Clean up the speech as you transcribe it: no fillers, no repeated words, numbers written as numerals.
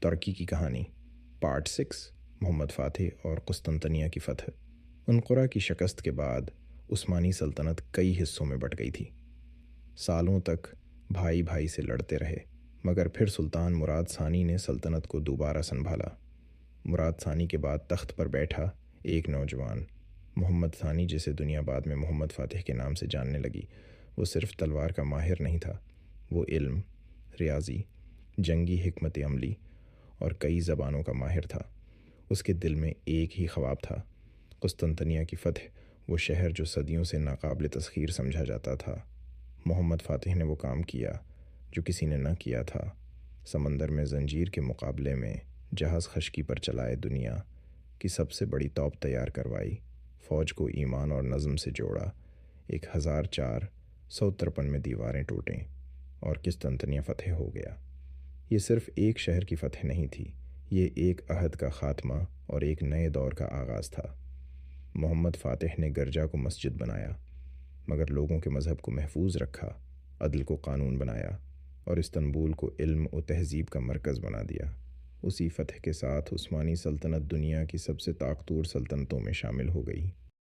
ترکی کی کہانی پارٹ 6 محمد فاتح اور قسطنطنیہ کی فتح۔ انقرہ کی شکست کے بعد عثمانی سلطنت کئی حصوں میں بٹ گئی تھی۔ سالوں تک بھائی بھائی سے لڑتے رہے، مگر پھر سلطان مراد ثانی نے سلطنت کو دوبارہ سنبھالا۔ مراد ثانی کے بعد تخت پر بیٹھا ایک نوجوان محمد ثانی، جسے دنیا بعد میں محمد فاتح کے نام سے جاننے لگی۔ وہ صرف تلوار کا ماہر نہیں تھا، وہ علم، ریاضی، جنگی حکمت عملی اور کئی زبانوں کا ماہر تھا۔ اس کے دل میں ایک ہی خواب تھا، قسطنطنیہ کی فتح، وہ شہر جو صدیوں سے ناقابل تسخیر سمجھا جاتا تھا۔ محمد فاتح نے وہ کام کیا جو کسی نے نہ کیا تھا۔ سمندر میں زنجیر کے مقابلے میں جہاز خشکی پر چلائے، دنیا کی سب سے بڑی توپ تیار کروائی، فوج کو ایمان اور نظم سے جوڑا، 1453 میں دیواریں ٹوٹیں اور قسطنطنیہ فتح ہو گیا۔ یہ صرف ایک شہر کی فتح نہیں تھی، یہ ایک عہد کا خاتمہ اور ایک نئے دور کا آغاز تھا۔ محمد فاتح نے گرجا کو مسجد بنایا، مگر لوگوں کے مذہب کو محفوظ رکھا، عدل کو قانون بنایا اور استنبول کو علم و تہذیب کا مرکز بنا دیا۔ اسی فتح کے ساتھ عثمانی سلطنت دنیا کی سب سے طاقتور سلطنتوں میں شامل ہو گئی۔